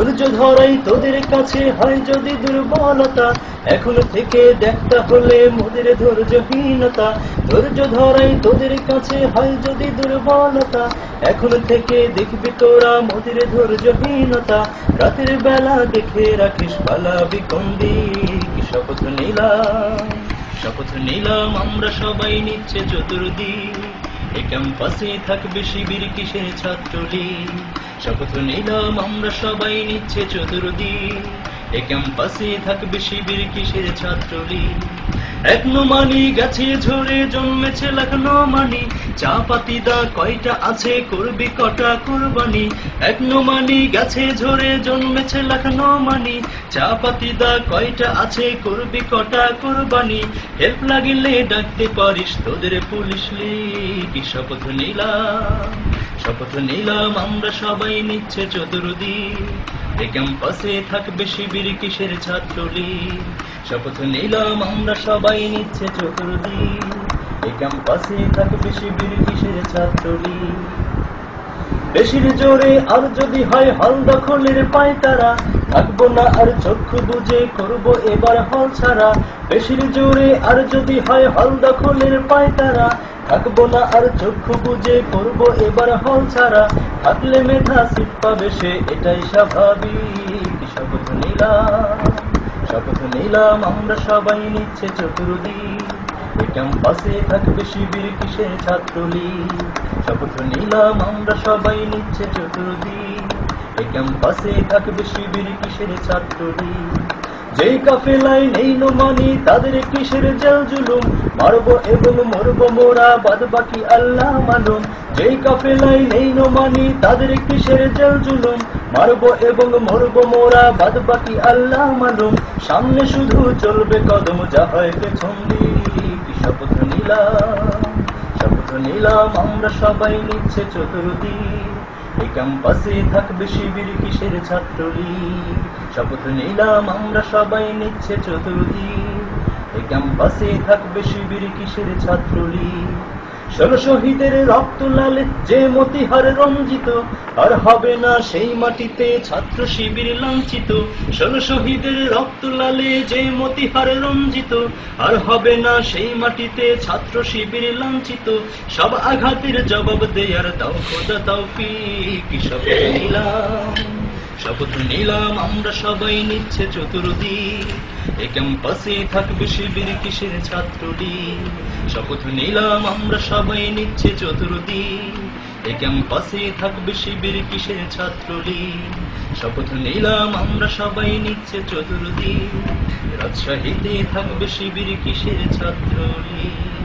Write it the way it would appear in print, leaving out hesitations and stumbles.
ধৈর্য ধরাই তোদের কাছে হয় যদি দুর্বলতা, এখন থেকে দেখতে হলে মোদের ধৈর্যহীনতা। ধৈর্য ধরাই তোদের কাছে হয় যদি দুর্বলতা, এখন থেকে দেখবি তোরা মোদের ধৈর্যহীনতা। রাতের বেলা দেখে রাখিস পালাবি কোন দিক, শপথ নিলাম, শপথ নিলাম আমরা সবাই নিচ্ছে চতুর্দিক। এ ক্যাম্পাসে থাকবে শিবির কিসের ছাত্রলীগ, শপথ নিলাম আমরা সবাই নিচ্ছে চতুর্দিক। এ ক্যাম্পাসে থাকবে শিবির কিসের ছাত্রলীগ। এক নোমানি গাছে ঝরে জন্মেছে লাখ নোমানি, চা পাতি দা কয়টা আছে করবি কটা কুরবানি। এক নোমানি গাছে ঝরে জন্মেছে লাখ নোমানি, চা পাতি দা কয়টা আছে করবি কটা কুরবানি। হেল্প লাগিলে ডাকতে পারিস তোদের পুলিশ লীগ, শপথ নিলাম, শপথ নিলাম আমরা সবাই নিচ্ছে চতুর্দিক। এ ক্যাম্পাসে থাকবে শিবির কিসের ছাত্রলীগ, শপথ নিলাম আমরা সবাই নিচ্ছে চতুর্দিক। এ ক্যাম্পাসে থাকবে শিবির কিসের ছাত্রলীগ। বেশির জোরে আর যদি হয় হল দখলের পায়তারা, থাকবো না আর চক্ষু বুঝে করবো এবার হল ছাড়া। বেশির জোরে আর যদি হয় হল দখলের পায়তারা, থাকবো না আর চক্ষু বুঝে করবো এবার হল ছাড়া। থাকলে মেধা সিট পাবে সে এটাই স্বাভাবিক, শপথ নিলাম, শপথ নিলাম আমরা সবাই নিচ্ছে চতুর্দিক। এ ক্যাম্পাসে থাকবে শিবির কিসের ছাত্রলীগ, শপথ নিলাম আমরা সবাই নিচ্ছে চতুর্দিক। এ ক্যাম্পাসে থাকবে শিবির কিসের ছাত্রলীগ। যেই কাফেলায় নেই নোমানি তাদের কিসের জেল জুলুম, মারবো এবং মরবো মোরা বাদ বাকি আল্লাহ মালুম। যেই কাফেলায় নেই নোমানি তাদের কিসের জেল জুলুম, মারবো এবং মরবো মোরা বাদ বাকি আল্লাহ মালুম। সামনে শুধু চলবে কদম যা হয় পেছন দিক, শপথ নিলাম, শপথ নিলাম আমরা সবাই নিচ্ছে চতুর্দিক। এই ক্যাম্পাসে থাকবে শিবির কিসের ছাত্রলীগ, শপথ নিলাম আমরা সবাই নিচ্ছে চতুর্দিক। এই ক্যাম্পাসে থাকবে শিবির কিসের ছাত্রলীগ। 16 শহীদের রক্ত লালে যে মতিহার রঞ্জিত, আর হবে না সেই মাটিতে ছাত্র শিবির লাঞ্ছিত। 16 শহীদের রক্ত লালে যে মতিহার রঞ্জিত, আর হবে না সেই মাটিতে ছাত্র শিবির লাঞ্ছিত। সব আঘাতের জবাব দেয়ার দাও খোদা তৌফিক, শপথ নিলাম, শপথ নিলাম আমরা সবাই নিচ্ছে চতুর্দিক। এ ক্যাম্পাসে থাকবে শিবির কিসের ছাত্রলীগ, শপথ নিলাম আমরা সবাই নিচ্ছে চতুর্দিক। এ ক্যাম্পাসে থাকবে শিবির কিসের ছাত্রলীগ, শপথ নিলাম আমরা সবাই নিচ্ছে চতুর্দিক। রাজশাহীতে থাকবে শিবির কিসের ছাত্রলীগ।